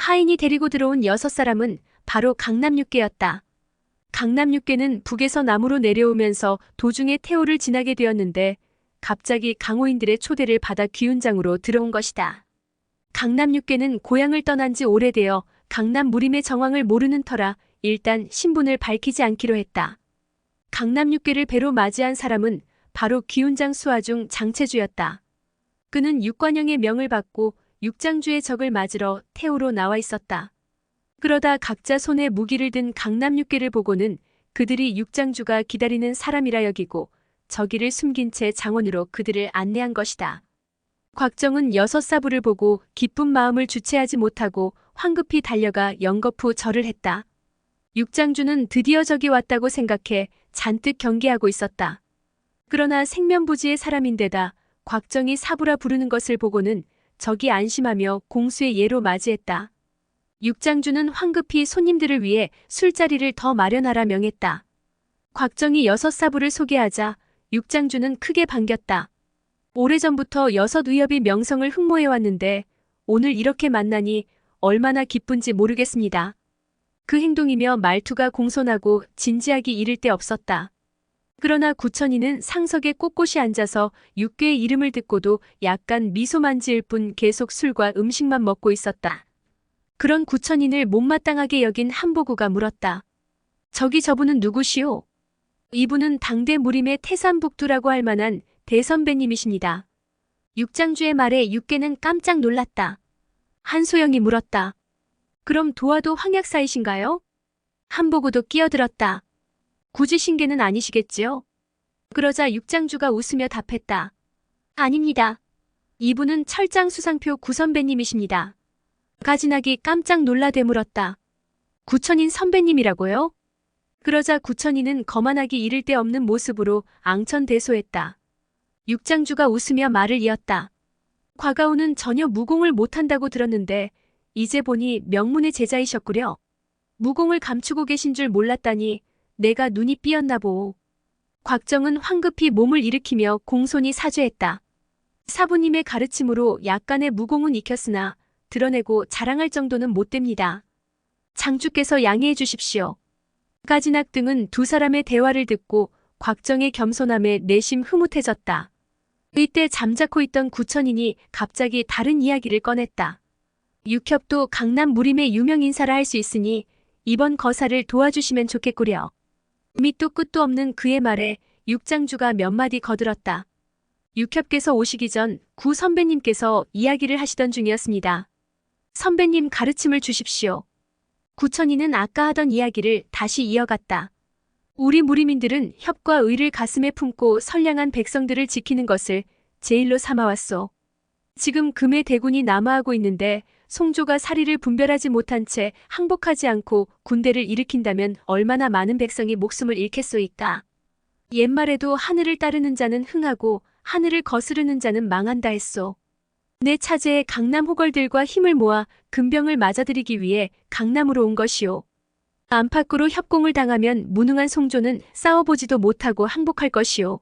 하인이 데리고 들어온 6사람은 바로 강남육계였다. 강남육계는 북에서 남으로 내려오면서 도중에 태호를 지나게 되었는데 갑자기 강호인들의 초대를 받아 귀훈장으로 들어온 것이다. 강남육계는 고향을 떠난 지 오래되어 강남 무림의 정황을 모르는 터라 일단 신분을 밝히지 않기로 했다. 강남육계를 배로 맞이한 사람은 바로 귀훈장 수하중 장채주였다. 그는 육관영의 명을 받고 육장주의 적을 맞으러 태호로 나와 있었다. 그러다 각자 손에 무기를 든 강남육계를 보고는 그들이 육장주가 기다리는 사람이라 여기고 저기를 숨긴 채 장원으로 그들을 안내한 것이다. 곽정은 6사부를 보고 기쁜 마음을 주체하지 못하고 황급히 달려가 연거푸 절을 했다. 육장주는 드디어 적이 왔다고 생각해 잔뜩 경계하고 있었다. 그러나 생면부지의 사람인데다 곽정이 사부라 부르는 것을 보고는 적이 안심하며 공수의 예로 맞이했다. 육장주는 황급히 손님들을 위해 술자리를 더 마련하라 명했다. 곽정이 6사부를 소개하자 육장주는 크게 반겼다. 오래전부터 6의협이 명성을 흠모해왔는데 오늘 이렇게 만나니 얼마나 기쁜지 모르겠습니다. 그 행동이며 말투가 공손하고 진지하기 이를 데 없었다. 그러나 구천이는 상석에 꼿꼿이 앉아서 육계의 이름을 듣고도 약간 미소만 지을 뿐 계속 술과 음식만 먹고 있었다. 그런 구천인을 못마땅하게 여긴 한보구가 물었다. 저기 저분은 누구시오? 이분은 당대 무림의 태산북두라고 할 만한 대선배님이십니다. 육장주의 말에 육계는 깜짝 놀랐다. 한소영이 물었다. 그럼 도화도 황약사이신가요? 한보구도 끼어들었다. 굳이 신계는 아니시겠지요? 그러자 육장주가 웃으며 답했다. 아닙니다. 이분은 철장수상표 구선배님이십니다. 가진학이 깜짝 놀라 되물었다. 구천인 선배님이라고요? 그러자 구천이는 거만하기 이를 데 없는 모습으로 앙천대소했다. 육장주가 웃으며 말을 이었다. 곽아우는 전혀 무공을 못한다고 들었는데 이제 보니 명문의 제자이셨구려. 무공을 감추고 계신 줄 몰랐다니 내가 눈이 삐었나 보오. 곽정은 황급히 몸을 일으키며 공손히 사죄했다. 사부님의 가르침으로 약간의 무공은 익혔으나 드러내고 자랑할 정도는 못 됩니다. 장주께서 양해해 주십시오. 가진학 등은 두 사람의 대화를 듣고 곽정의 겸손함에 내심 흐뭇해졌다. 이때 잠자코 있던 구천인이 갑자기 다른 이야기를 꺼냈다. 육협도 강남 무림의 유명 인사라 할 수 있으니 이번 거사를 도와주시면 좋겠구려. 밑도 끝도 없는 그의 말에 육장주가 몇 마디 거들었다. 육협께서 오시기 전 구 선배님께서 이야기를 하시던 중이었습니다. 선배님 가르침을 주십시오. 구천이는 아까 하던 이야기를 다시 이어갔다. 우리 무림인들은 협과 의를 가슴에 품고 선량한 백성들을 지키는 것을 제일로 삼아왔소. 지금 금의 대군이 남하하고 있는데 송조가 사리를 분별하지 못한 채 항복하지 않고 군대를 일으킨다면 얼마나 많은 백성이 목숨을 잃겠소이까. 옛말에도 하늘을 따르는 자는 흥하고 하늘을 거스르는 자는 망한다 했소. 내 차제에 강남 호걸들과 힘을 모아 금병을 맞아들이기 위해 강남으로 온 것이오. 안팎으로 협공을 당하면 무능한 송조는 싸워보지도 못하고 항복할 것이오.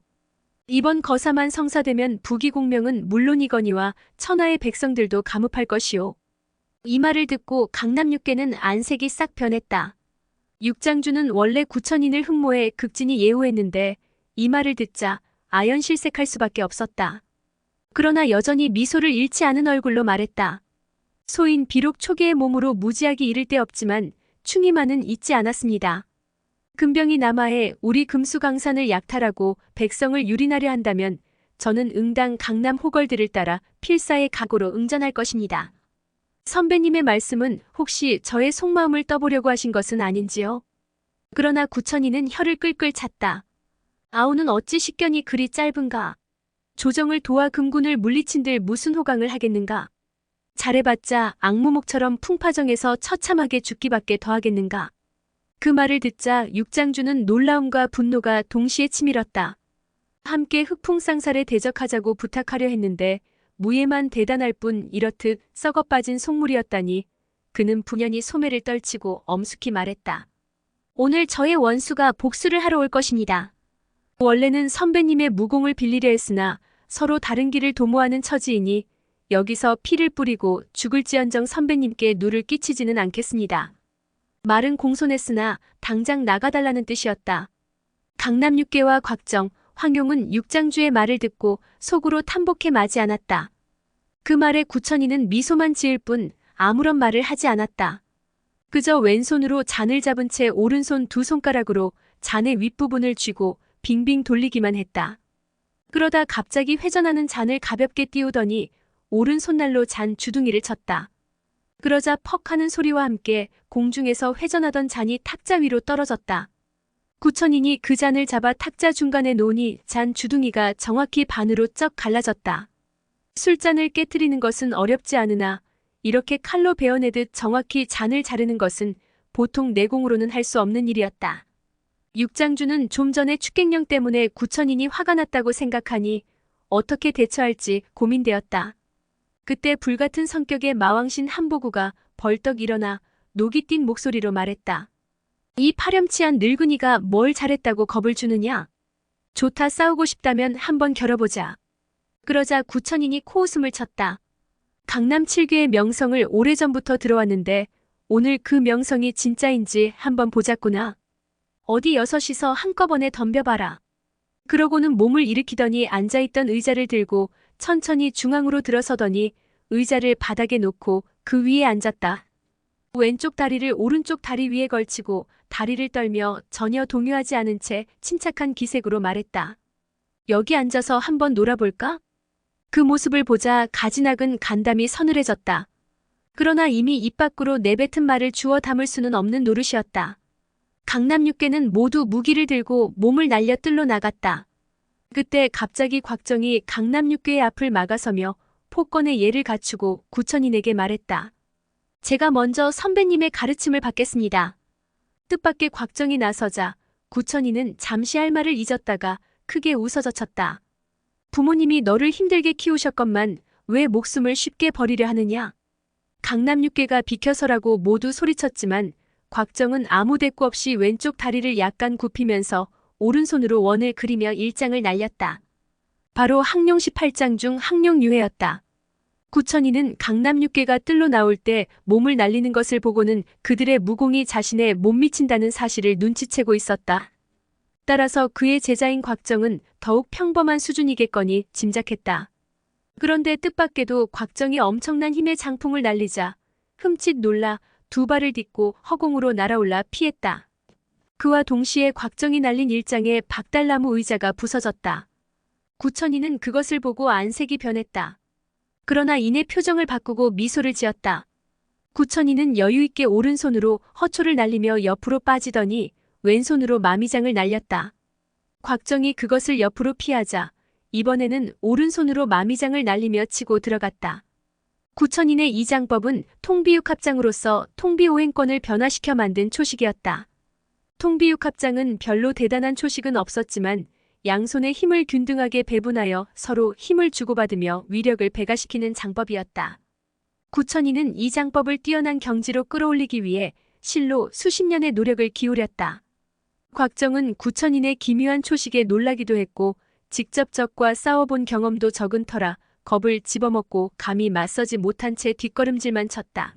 이번 거사만 성사되면 부귀공명은 물론이거니와 천하의 백성들도 감흡할 것이오. 이 말을 듣고 강남육계는 안색이 싹 변했다. 육장주는 원래 구천인을 흠모해 극진히 예우했는데 이 말을 듣자 아연실색할 수밖에 없었다. 그러나 여전히 미소를 잃지 않은 얼굴로 말했다. 소인 비록 초계의 몸으로 무지하기 이를 데 없지만 충의만은 잊지 않았습니다. 금병이 남하해 우리 금수강산을 약탈하고 백성을 유린하려 한다면 저는 응당 강남 호걸들을 따라 필사의 각오로 응전할 것입니다. 선배님의 말씀은 혹시 저의 속마음을 떠보려고 하신 것은 아닌지요? 그러나 구천이는 혀를 끌끌 찼다. 아우는 어찌 식견이 그리 짧은가? 조정을 도와 금군을 물리친들 무슨 호강을 하겠는가? 잘해봤자 악무목처럼 풍파정에서 처참하게 죽기밖에 더하겠는가? 그 말을 듣자 육장주는 놀라움과 분노가 동시에 치밀었다. 함께 흑풍상살에 대적하자고 부탁하려 했는데 무예만 대단할 뿐 이렇듯 썩어 빠진 속물이었다니 그는 분연히 소매를 떨치고 엄숙히 말했다. 오늘 저의 원수가 복수를 하러 올 것입니다. 원래는 선배님의 무공을 빌리려 했으나 서로 다른 길을 도모하는 처지이니 여기서 피를 뿌리고 죽을지언정 선배님께 누를 끼치지는 않겠습니다. 말은 공손했으나 당장 나가달라는 뜻이었다. 강남 육계와 곽정, 황용은 육장주의 말을 듣고 속으로 탐복해 마지 않았다. 그 말에 구천이는 미소만 지을 뿐 아무런 말을 하지 않았다. 그저 왼손으로 잔을 잡은 채 오른손 두 손가락으로 잔의 윗부분을 쥐고 빙빙 돌리기만 했다. 그러다 갑자기 회전하는 잔을 가볍게 띄우더니 오른손날로 잔 주둥이를 쳤다. 그러자 퍽 하는 소리와 함께 공중에서 회전하던 잔이 탁자 위로 떨어졌다. 구천인이 그 잔을 잡아 탁자 중간에 놓으니 잔 주둥이가 정확히 반으로 쩍 갈라졌다. 술잔을 깨트리는 것은 어렵지 않으나 이렇게 칼로 베어내듯 정확히 잔을 자르는 것은 보통 내공으로는 할 수 없는 일이었다. 육장주는 좀 전에 축객령 때문에 구천인이 화가 났다고 생각하니 어떻게 대처할지 고민되었다. 그때 불같은 성격의 마왕신 한보구가 벌떡 일어나 녹이 띈 목소리로 말했다. 이 파렴치한 늙은이가 뭘 잘했다고 겁을 주느냐? 좋다, 싸우고 싶다면 한번 겨뤄보자. 그러자 구천인이 코웃음을 쳤다. 강남 7괴의 명성을 오래전부터 들어왔는데 오늘 그 명성이 진짜인지 한번 보자꾸나. 어디 여섯이서 한꺼번에 덤벼봐라. 그러고는 몸을 일으키더니 앉아있던 의자를 들고 천천히 중앙으로 들어서더니 의자를 바닥에 놓고 그 위에 앉았다. 왼쪽 다리를 오른쪽 다리 위에 걸치고 다리를 떨며 전혀 동요하지 않은 채 침착한 기색으로 말했다. 여기 앉아서 한번 놀아볼까? 그 모습을 보자 가지낙은 간담이 서늘해졌다. 그러나 이미 입 밖으로 내뱉은 말을 주워 담을 수는 없는 노릇이었다. 강남 육계는 모두 무기를 들고 몸을 날려 뜰로 나갔다. 그때 갑자기 곽정이 강남 육계의 앞을 막아서며 폭권의 예를 갖추고 구천인에게 말했다. 제가 먼저 선배님의 가르침을 받겠습니다. 뜻밖의 곽정이 나서자 구천인은 잠시 할 말을 잊었다가 크게 웃어젖혔다. 부모님이 너를 힘들게 키우셨건만 왜 목숨을 쉽게 버리려 하느냐? 강남 육계가 비켜서라고 모두 소리쳤지만 곽정은 아무 대꾸 없이 왼쪽 다리를 약간 굽히면서 오른손으로 원을 그리며 일장을 날렸다. 바로 항룡 18장 중 항룡유해였다. 구천이는 강남 육계가 뜰로 나올 때 몸을 날리는 것을 보고는 그들의 무공이 자신에 못 미친다는 사실을 눈치채고 있었다. 따라서 그의 제자인 곽정은 더욱 평범한 수준이겠거니 짐작했다. 그런데 뜻밖에도 곽정이 엄청난 힘의 장풍을 날리자 흠칫 놀라 두 발을 딛고 허공으로 날아올라 피했다. 그와 동시에 곽정이 날린 일장에 박달나무 의자가 부서졌다. 구천이는 그것을 보고 안색이 변했다. 그러나 이내 표정을 바꾸고 미소를 지었다. 구천이는 여유있게 오른손으로 허초를 날리며 옆으로 빠지더니 왼손으로 마미장을 날렸다. 곽정이 그것을 옆으로 피하자 이번에는 오른손으로 마미장을 날리며 치고 들어갔다. 구천인의 이 장법은 통비육합장으로서 통비오행권을 변화시켜 만든 초식이었다. 통비육합장은 별로 대단한 초식은 없었지만 양손의 힘을 균등하게 배분하여 서로 힘을 주고받으며 위력을 배가시키는 장법이었다. 구천인은 이 장법을 뛰어난 경지로 끌어올리기 위해 실로 수십 년의 노력을 기울였다. 곽정은 구천인의 기묘한 초식에 놀라기도 했고 직접 적과 싸워본 경험도 적은 터라 겁을 집어먹고 감히 맞서지 못한 채 뒷걸음질만 쳤다.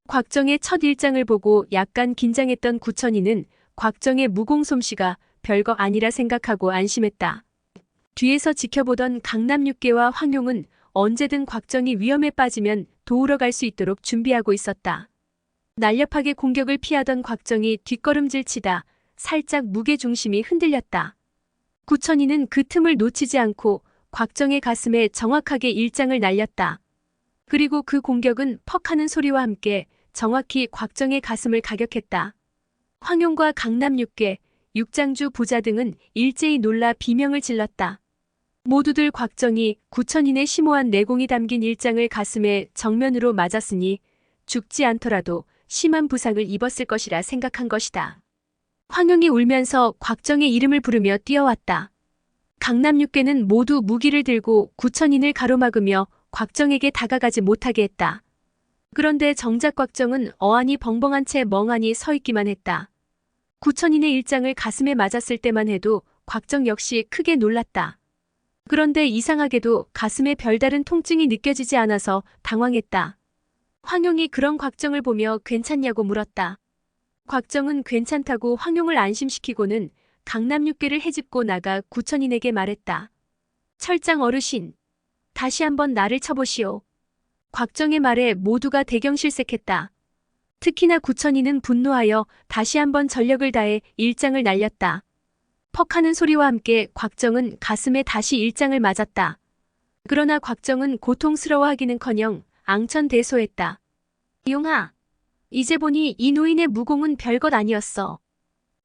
곽정의 첫 일장을 보고 약간 긴장했던 구천이는 곽정의 무공솜씨가 별거 아니라 생각하고 안심했다. 뒤에서 지켜보던 강남 육계와 황용은 언제든 곽정이 위험에 빠지면 도우러 갈 수 있도록 준비하고 있었다. 날렵하게 공격을 피하던 곽정이 뒷걸음질 치다 살짝 무게중심이 흔들렸다. 구천이는 그 틈을 놓치지 않고 곽정의 가슴에 정확하게 일장을 날렸다. 그리고 그 공격은 퍽 하는 소리와 함께 정확히 곽정의 가슴을 가격했다. 황용과 강남 육계, 육장주 부자 등은 일제히 놀라 비명을 질렀다. 모두들 곽정이 구천인의 심오한 내공이 담긴 일장을 가슴에 정면으로 맞았으니 죽지 않더라도 심한 부상을 입었을 것이라 생각한 것이다. 황용이 울면서 곽정의 이름을 부르며 뛰어왔다. 강남 육계는 모두 무기를 들고 구천인을 가로막으며 곽정에게 다가가지 못하게 했다. 그런데 정작 곽정은 어안이 벙벙한 채 멍하니 서 있기만 했다. 구천인의 일장을 가슴에 맞았을 때만 해도 곽정 역시 크게 놀랐다. 그런데 이상하게도 가슴에 별다른 통증이 느껴지지 않아서 당황했다. 황용이 그런 곽정을 보며 괜찮냐고 물었다. 곽정은 괜찮다고 황용을 안심시키고는 강남육계를 헤집고 나가 구천인에게 말했다. 철장 어르신, 다시 한번 나를 쳐보시오. 곽정의 말에 모두가 대경실색했다. 특히나 구천인은 분노하여 다시 한번 전력을 다해 일장을 날렸다. 퍽하는 소리와 함께 곽정은 가슴에 다시 일장을 맞았다. 그러나 곽정은 고통스러워하기는커녕 앙천대소했다. 용아, 이제 보니 이 노인의 무공은 별것 아니었어.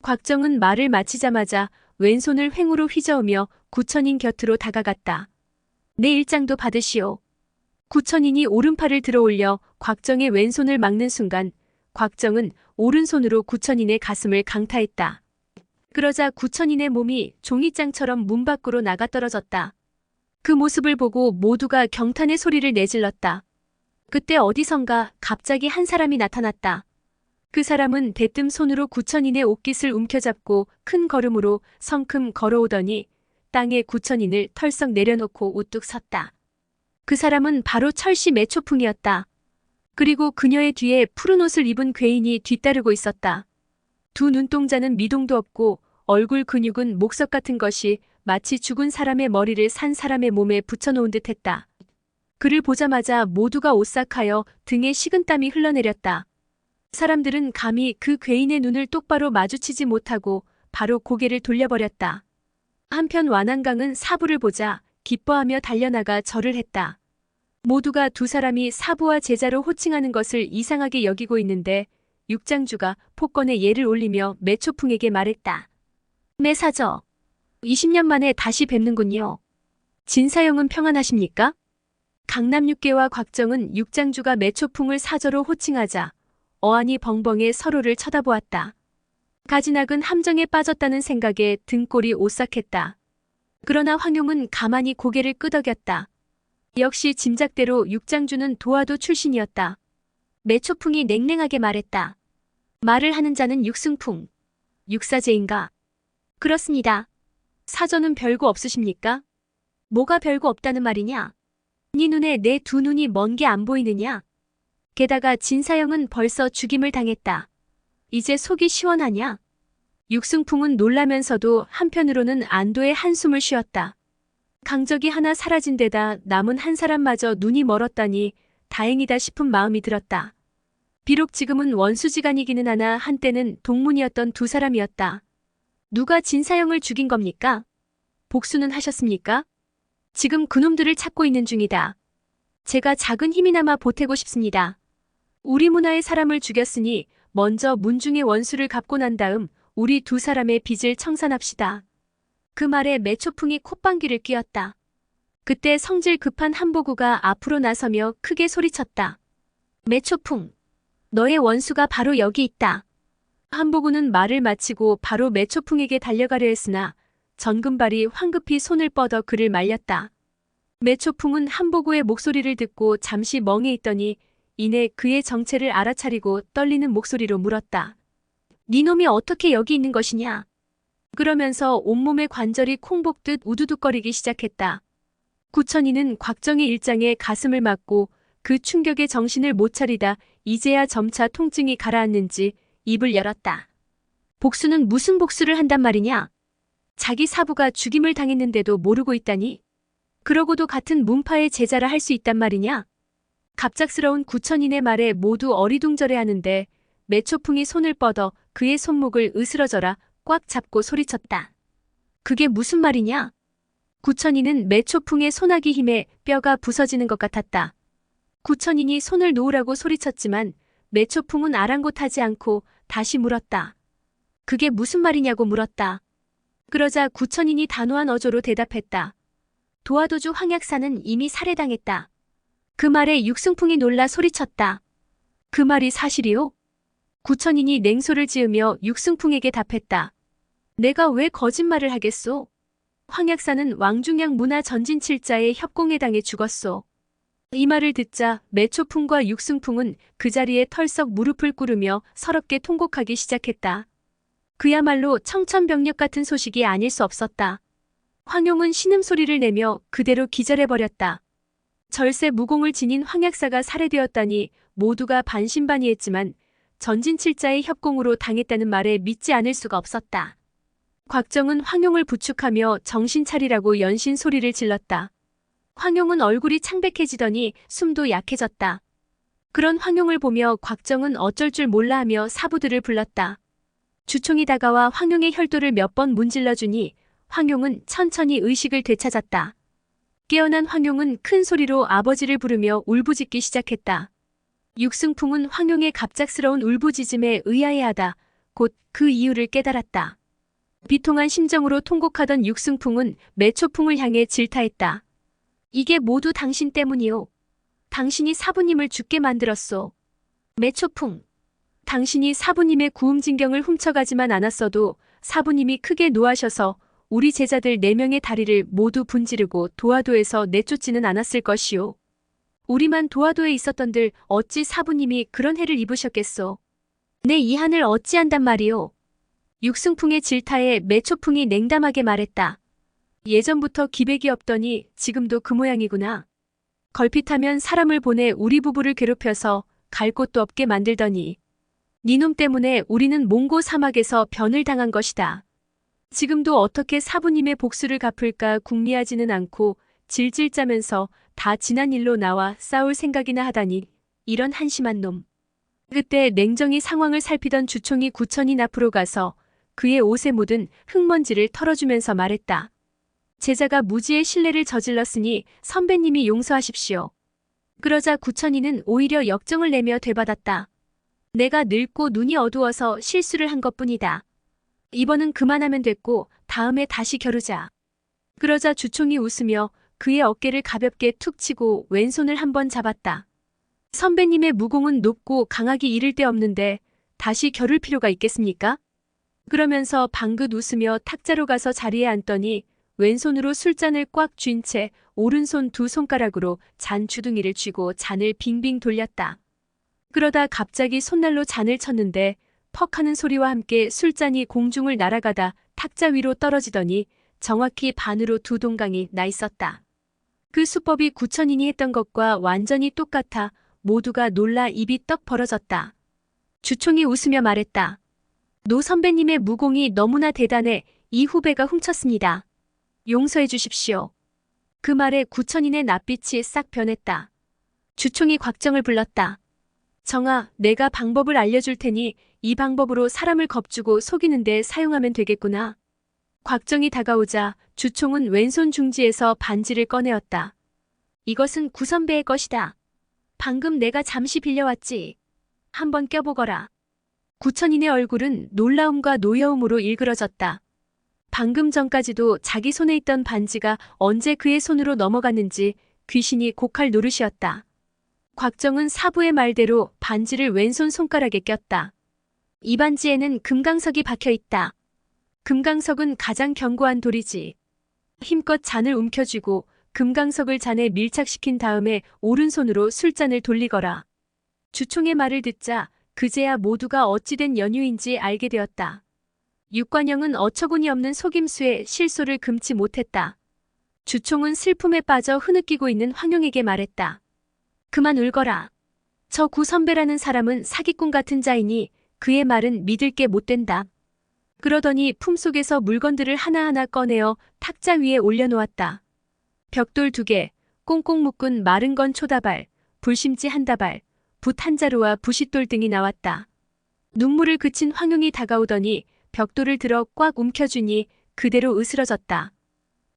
곽정은 말을 마치자마자 왼손을 횡으로 휘저으며 구천인 곁으로 다가갔다. 내 일장도 받으시오. 구천인이 오른팔을 들어올려 곽정의 왼손을 막는 순간 곽정은 오른손으로 구천인의 가슴을 강타했다. 그러자 구천인의 몸이 종이장처럼 문 밖으로 나가 떨어졌다. 그 모습을 보고 모두가 경탄의 소리를 내질렀다. 그때 어디선가 갑자기 한 사람이 나타났다. 그 사람은 대뜸 손으로 구천인의 옷깃을 움켜잡고 큰 걸음으로 성큼 걸어오더니 땅에 구천인을 털썩 내려놓고 우뚝 섰다. 그 사람은 바로 철씨 매초풍이었다. 그리고 그녀의 뒤에 푸른 옷을 입은 괴인이 뒤따르고 있었다. 두 눈동자는 미동도 없고 얼굴 근육은 목석 같은 것이 마치 죽은 사람의 머리를 산 사람의 몸에 붙여놓은 듯했다. 그를 보자마자 모두가 오싹하여 등에 식은땀이 흘러내렸다. 사람들은 감히 그 괴인의 눈을 똑바로 마주치지 못하고 바로 고개를 돌려버렸다. 한편 완한강은 사부를 보자 기뻐하며 달려나가 절을 했다. 모두가 두 사람이 사부와 제자로 호칭하는 것을 이상하게 여기고 있는데 육장주가 폭건에 예를 올리며 매초풍에게 말했다. 매사저, 20년 만에 다시 뵙는군요. 진사형은 평안하십니까? 강남육계와 곽정은 육장주가 매초풍을 사저로 호칭하자 어안이 벙벙해 서로를 쳐다보았다. 가지낙은 함정에 빠졌다는 생각에 등골이 오싹했다. 그러나 황용은 가만히 고개를 끄덕였다. 역시 짐작대로 육장주는 도화도 출신이었다. 매초풍이 냉랭하게 말했다. 말을 하는 자는 육승풍. 육사제인가? 그렇습니다. 사저는 별거 없으십니까? 뭐가 별거 없다는 말이냐? 네 눈에 내 두 눈이 먼 게 안 보이느냐? 게다가 진사형은 벌써 죽임을 당했다. 이제 속이 시원하냐? 육승풍은 놀라면서도 한편으로는 안도의 한숨을 쉬었다. 강적이 하나 사라진 데다 남은 한 사람마저 눈이 멀었다니 다행이다 싶은 마음이 들었다. 비록 지금은 원수지간이기는 하나 한때는 동문이었던 두 사람이었다. 누가 진사형을 죽인 겁니까? 복수는 하셨습니까? 지금 그놈들을 찾고 있는 중이다. 제가 작은 힘이나마 보태고 싶습니다. 우리 문화의 사람을 죽였으니 먼저 문중의 원수를 갚고 난 다음 우리 두 사람의 빚을 청산합시다. 그 말에 매초풍이 콧방귀를 뀌었다. 그때 성질 급한 한보구가 앞으로 나서며 크게 소리쳤다. 매초풍, 너의 원수가 바로 여기 있다. 한보구는 말을 마치고 바로 매초풍에게 달려가려 했으나 전금발이 황급히 손을 뻗어 그를 말렸다. 매초풍은 한보구의 목소리를 듣고 잠시 멍해 있더니 이내 그의 정체를 알아차리고 떨리는 목소리로 물었다. 네 놈이 어떻게 여기 있는 것이냐? 그러면서 온몸의 관절이 콩복듯 우두둑거리기 시작했다. 구천이는 곽정의 일장에 가슴을 맞고 그 충격에 정신을 못 차리다 이제야 점차 통증이 가라앉는지 입을 열었다. 복수는 무슨 복수를 한단 말이냐? 자기 사부가 죽임을 당했는데도 모르고 있다니? 그러고도 같은 문파의 제자라 할 수 있단 말이냐? 갑작스러운 구천인의 말에 모두 어리둥절해하는데 매초풍이 손을 뻗어 그의 손목을 으스러져라 꽉 잡고 소리쳤다. 그게 무슨 말이냐? 구천인은 매초풍의 손아귀 힘에 뼈가 부서지는 것 같았다. 구천인이 손을 놓으라고 소리쳤지만 매초풍은 아랑곳하지 않고 다시 물었다. 그게 무슨 말이냐고 물었다. 그러자 구천인이 단호한 어조로 대답했다. 도화도주 황약사는 이미 살해당했다. 그 말에 육승풍이 놀라 소리쳤다. 그 말이 사실이오? 구천인이 냉소를 지으며 육승풍에게 답했다. 내가 왜 거짓말을 하겠소? 황약사는 왕중양 문화 전진 7자의 협공에 당해 죽었소. 이 말을 듣자 매초풍과 육승풍은 그 자리에 털썩 무릎을 꿇으며 서럽게 통곡하기 시작했다. 그야말로 청천벽력 같은 소식이 아닐 수 없었다. 황용은 신음소리를 내며 그대로 기절해버렸다. 절세 무공을 지닌 황약사가 살해되었다니 모두가 반신반의했지만 전진칠자의 협공으로 당했다는 말에 믿지 않을 수가 없었다. 곽정은 황용을 부축하며 정신 차리라고 연신 소리를 질렀다. 황용은 얼굴이 창백해지더니 숨도 약해졌다. 그런 황용을 보며 곽정은 어쩔 줄 몰라 하며 사부들을 불렀다. 주총이 다가와 황용의 혈도를 몇 번 문질러주니 황용은 천천히 의식을 되찾았다. 깨어난 황용은 큰 소리로 아버지를 부르며 울부짖기 시작했다. 육승풍은 황용의 갑작스러운 울부짖음에 의아해하다 곧 그 이유를 깨달았다. 비통한 심정으로 통곡하던 육승풍은 매초풍을 향해 질타했다. 이게 모두 당신 때문이오. 당신이 사부님을 죽게 만들었소. 매초풍. 당신이 사부님의 구음진경을 훔쳐가지만 않았어도 사부님이 크게 노하셔서 우리 제자들 4명의 다리를 모두 분지르고 도화도에서 내쫓지는 않았을 것이오. 우리만 도화도에 있었던들 어찌 사부님이 그런 해를 입으셨겠소. 내 이 한을 어찌한단 말이오. 육승풍의 질타에 매초풍이 냉담하게 말했다. 예전부터 기백이 없더니 지금도 그 모양이구나. 걸핏하면 사람을 보내 우리 부부를 괴롭혀서 갈 곳도 없게 만들더니 니놈 때문에 우리는 몽고 사막에서 변을 당한 것이다. 지금도 어떻게 사부님의 복수를 갚을까 궁리하지는 않고 질질 짜면서 다 지난 일로 나와 싸울 생각이나 하다니 이런 한심한 놈. 그때 냉정히 상황을 살피던 주총이 구천인 앞으로 가서 그의 옷에 묻은 흙먼지를 털어주면서 말했다. 제자가 무지의 실례를 저질렀으니 선배님이 용서하십시오. 그러자 구천이는 오히려 역정을 내며 되받았다. 내가 늙고 눈이 어두워서 실수를 한 것뿐이다. 이번은 그만하면 됐고 다음에 다시 겨루자. 그러자 주총이 웃으며 그의 어깨를 가볍게 툭 치고 왼손을 한번 잡았다. 선배님의 무공은 높고 강하기 이를 데 없는데 다시 겨룰 필요가 있겠습니까? 그러면서 방긋 웃으며 탁자로 가서 자리에 앉더니 왼손으로 술잔을 꽉 쥔 채 오른손 2손가락으로 잔 주둥이를 쥐고 잔을 빙빙 돌렸다. 그러다 갑자기 손날로 잔을 쳤는데 퍽 하는 소리와 함께 술잔이 공중을 날아가다 탁자 위로 떨어지더니 정확히 반으로 2동강이 나 있었다. 그 수법이 구천인이 했던 것과 완전히 똑같아 모두가 놀라 입이 떡 벌어졌다. 주총이 웃으며 말했다. 노 선배님의 무공이 너무나 대단해 이 후배가 훔쳤습니다. 용서해 주십시오. 그 말에 구천인의 낯빛이 싹 변했다. 주총이 곽정을 불렀다. 정아, 내가 방법을 알려줄 테니 이 방법으로 사람을 겁주고 속이는데 사용하면 되겠구나. 곽정이 다가오자 주총은 왼손 중지에서 반지를 꺼내었다. 이것은 구선배의 것이다. 방금 내가 잠시 빌려왔지. 한번 껴보거라. 구천인의 얼굴은 놀라움과 노여움으로 일그러졌다. 방금 전까지도 자기 손에 있던 반지가 언제 그의 손으로 넘어갔는지 귀신이 곡할 노릇이었다. 곽정은 사부의 말대로 반지를 왼손 손가락에 꼈다. 이 반지에는 금강석이 박혀 있다. 금강석은 가장 견고한 돌이지. 힘껏 잔을 움켜쥐고 금강석을 잔에 밀착시킨 다음에 오른손으로 술잔을 돌리거라. 주총의 말을 듣자 그제야 모두가 어찌된 연유인지 알게 되었다. 육관영은 어처구니 없는 속임수에 실소를 금치 못했다. 주총은 슬픔에 빠져 흐느끼고 있는 황용에게 말했다. 그만 울거라. 저 구선배라는 사람은 사기꾼 같은 자이니 그의 말은 믿을 게 못 된다. 그러더니 품속에서 물건들을 하나하나 꺼내어 탁자 위에 올려놓았다. 벽돌 2개, 꽁꽁 묶은 마른 건 초다발, 불심지 1다발, 붓 1자루와 부싯돌 등이 나왔다. 눈물을 그친 황용이 다가오더니 벽돌을 들어 꽉 움켜쥐니 그대로 으스러졌다.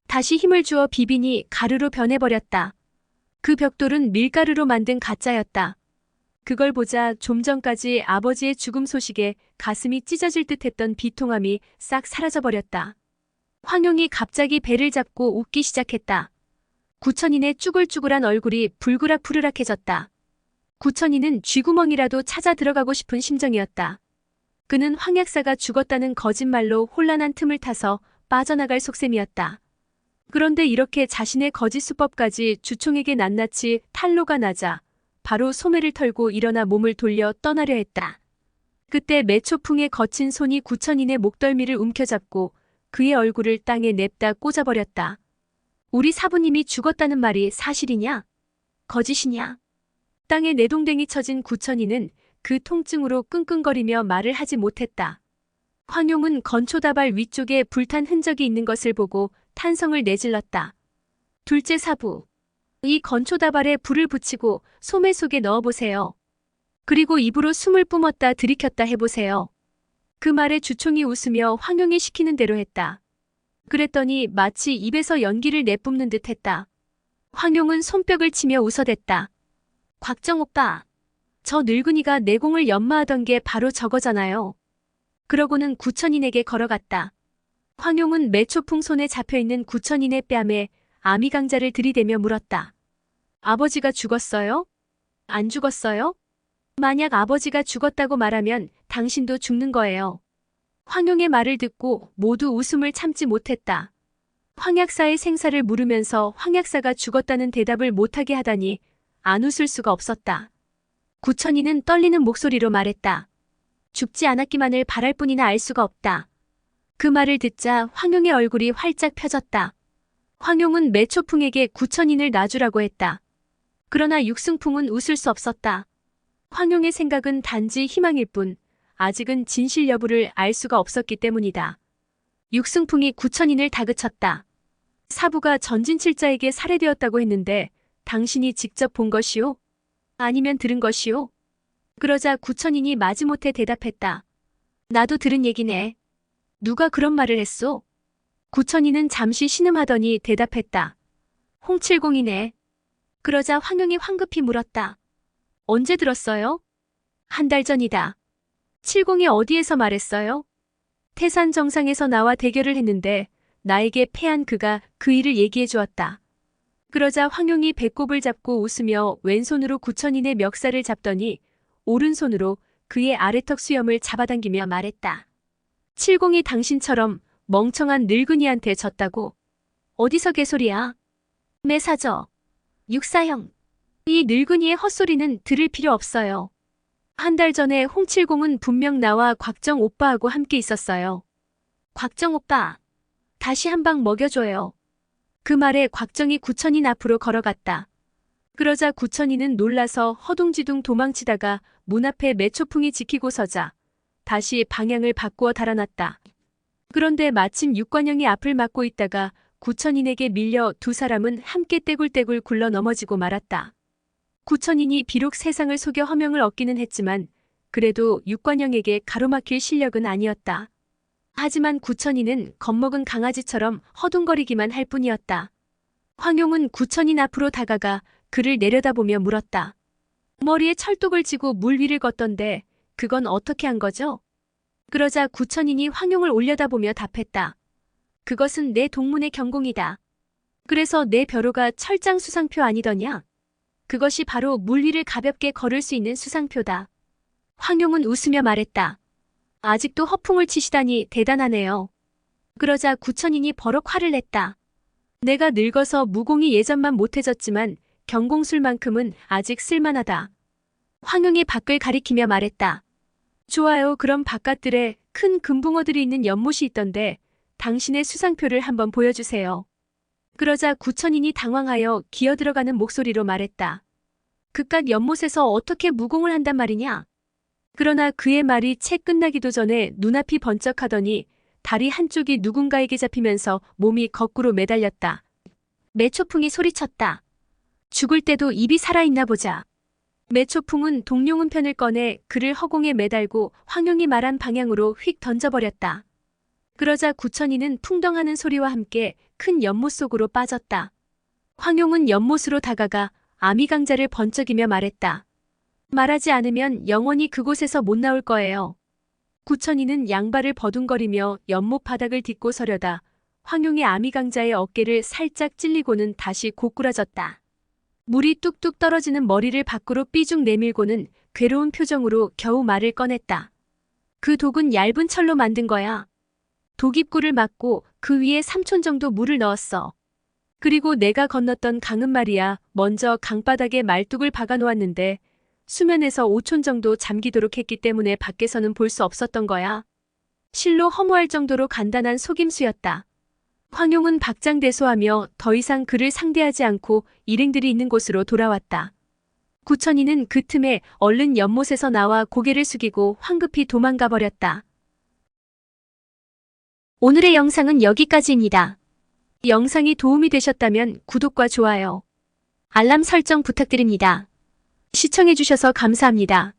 다시 힘을 주어 비비니 가루로 변해버렸다. 그 벽돌은 밀가루로 만든 가짜였다. 그걸 보자 좀 전까지 아버지의 죽음 소식에 가슴이 찢어질 듯했던 비통함이 싹 사라져버렸다. 황용이 갑자기 배를 잡고 웃기 시작했다. 구천인의 쭈글쭈글한 얼굴이 불그락푸르락해졌다. 구천인은 쥐구멍이라도 찾아 들어가고 싶은 심정이었다. 그는 황약사가 죽었다는 거짓말로 혼란한 틈을 타서 빠져나갈 속셈이었다. 그런데 이렇게 자신의 거짓 수법까지 주총에게 낱낱이 탄로가 나자 바로 소매를 털고 일어나 몸을 돌려 떠나려 했다. 그때 매초풍의 거친 손이 구천인의 목덜미를 움켜잡고 그의 얼굴을 땅에 냅다 꽂아버렸다. 우리 사부님이 죽었다는 말이 사실이냐? 거짓이냐? 땅에 내동댕이 쳐진 구천이는 그 통증으로 끙끙거리며 말을 하지 못했다. 황용은 건초다발 위쪽에 불탄 흔적이 있는 것을 보고 탄성을 내질렀다. 둘째 사부, 이 건초다발에 불을 붙이고 소매 속에 넣어보세요. 그리고 입으로 숨을 뿜었다 들이켰다 해보세요. 그 말에 주총이 웃으며 황용이 시키는 대로 했다. 그랬더니 마치 입에서 연기를 내뿜는 듯 했다. 황용은 손뼉을 치며 웃어댔다. 곽정 오빠, 저 늙은이가 내공을 연마하던 게 바로 저거잖아요. 그러고는 구천인에게 걸어갔다. 황용은 매초풍 손에 잡혀있는 구천인의 뺨에 아미강자를 들이대며 물었다. 아버지가 죽었어요? 안 죽었어요? 만약 아버지가 죽었다고 말하면 당신도 죽는 거예요. 황용의 말을 듣고 모두 웃음을 참지 못했다. 황약사의 생사를 물으면서 황약사가 죽었다는 대답을 못하게 하다니 안 웃을 수가 없었다. 구천이는 떨리는 목소리로 말했다. 죽지 않았기만을 바랄 뿐이나 알 수가 없다. 그 말을 듣자 황용의 얼굴이 활짝 펴졌다. 황용은 매초풍에게 구천인을 놔주라고 했다. 그러나 육승풍은 웃을 수 없었다. 황용의 생각은 단지 희망일 뿐 아직은 진실 여부를 알 수가 없었기 때문이다. 육승풍이 구천인을 다그쳤다. 사부가 전진칠자에게 살해되었다고 했는데 당신이 직접 본 것이오? 아니면 들은 것이오? 그러자 구천인이 마지못해 대답했다. 나도 들은 얘기네. 누가 그런 말을 했소? 구천인은 잠시 신음하더니 대답했다. 홍칠공이네. 그러자 황용이 황급히 물었다. 언제 들었어요? 한 달 전이다. 칠공이 어디에서 말했어요? 태산 정상에서 나와 대결을 했는데 나에게 패한 그가 그 일을 얘기해 주었다. 그러자 황용이 배꼽을 잡고 웃으며 왼손으로 구천인의 멱살을 잡더니 오른손으로 그의 아래턱 수염을 잡아당기며 말했다. 칠공이 당신처럼 멍청한 늙은이한테 졌다고. 어디서 개소리야? 매사저. 육사형. 이 늙은이의 헛소리는 들을 필요 없어요. 한 달 전에 홍칠공은 분명 나와 곽정 오빠하고 함께 있었어요. 곽정 오빠, 다시 한 방 먹여줘요. 그 말에 곽정이 구천인 앞으로 걸어갔다. 그러자 구천이는 놀라서 허둥지둥 도망치다가 문 앞에 매초풍이 지키고 서자 다시 방향을 바꾸어 달아났다. 그런데 마침 육관영이 앞을 막고 있다가 구천인에게 밀려 두 사람은 함께 떼굴떼굴 굴러 넘어지고 말았다. 구천인이 비록 세상을 속여 허명을 얻기는 했지만 그래도 육관영에게 가로막힐 실력은 아니었다. 하지만 구천인은 겁먹은 강아지처럼 허둥거리기만 할 뿐이었다. 황용은 구천인 앞으로 다가가 그를 내려다보며 물었다. 머리에 철독을 쥐고 물 위를 걷던데 그건 어떻게 한 거죠? 그러자 구천인이 황용을 올려다보며 답했다. 그것은 내 동문의 경공이다. 그래서 내 벼로가 철장 수상표 아니더냐? 그것이 바로 물 위를 가볍게 걸을 수 있는 수상표다. 황용은 웃으며 말했다. 아직도 허풍을 치시다니 대단하네요. 그러자 구천인이 버럭 화를 냈다. 내가 늙어서 무공이 예전만 못해졌지만 경공술만큼은 아직 쓸만하다. 황용이 밖을 가리키며 말했다. 좋아요. 그럼 바깥들에 큰 금붕어들이 있는 연못이 있던데 당신의 수상표를 한번 보여주세요. 그러자 구천인이 당황하여 기어들어가는 목소리로 말했다. 그깟 연못에서 어떻게 무공을 한단 말이냐? 그러나 그의 말이 채 끝나기도 전에 눈앞이 번쩍하더니 다리 한쪽이 누군가에게 잡히면서 몸이 거꾸로 매달렸다. 매초풍이 소리쳤다. 죽을 때도 입이 살아있나 보자. 매초풍은 동룡은 편을 꺼내 그를 허공에 매달고 황용이 말한 방향으로 휙 던져버렸다. 그러자 구천이는 풍덩하는 소리와 함께 큰 연못 속으로 빠졌다. 황용은 연못으로 다가가 아미강자를 번쩍이며 말했다. 말하지 않으면 영원히 그곳에서 못 나올 거예요. 구천이는 양발을 버둥거리며 연못 바닥을 딛고 서려다 황용의 아미강자의 어깨를 살짝 찔리고는 다시 고꾸라졌다. 물이 뚝뚝 떨어지는 머리를 밖으로 삐죽 내밀고는 괴로운 표정으로 겨우 말을 꺼냈다. 그 독은 얇은 철로 만든 거야. 독입구를 막고 그 위에 3촌 정도 물을 넣었어. 그리고 내가 건넜던 강은 말이야. 먼저 강바닥에 말뚝을 박아 놓았는데 수면에서 5촌 정도 잠기도록 했기 때문에 밖에서는 볼 수 없었던 거야. 실로 허무할 정도로 간단한 속임수였다. 황용은 박장대소하며 더 이상 그를 상대하지 않고 일행들이 있는 곳으로 돌아왔다. 구천이는 그 틈에 얼른 연못에서 나와 고개를 숙이고 황급히 도망가 버렸다. 오늘의 영상은 여기까지입니다. 영상이 도움이 되셨다면 구독과 좋아요, 알람 설정 부탁드립니다. 시청해주셔서 감사합니다.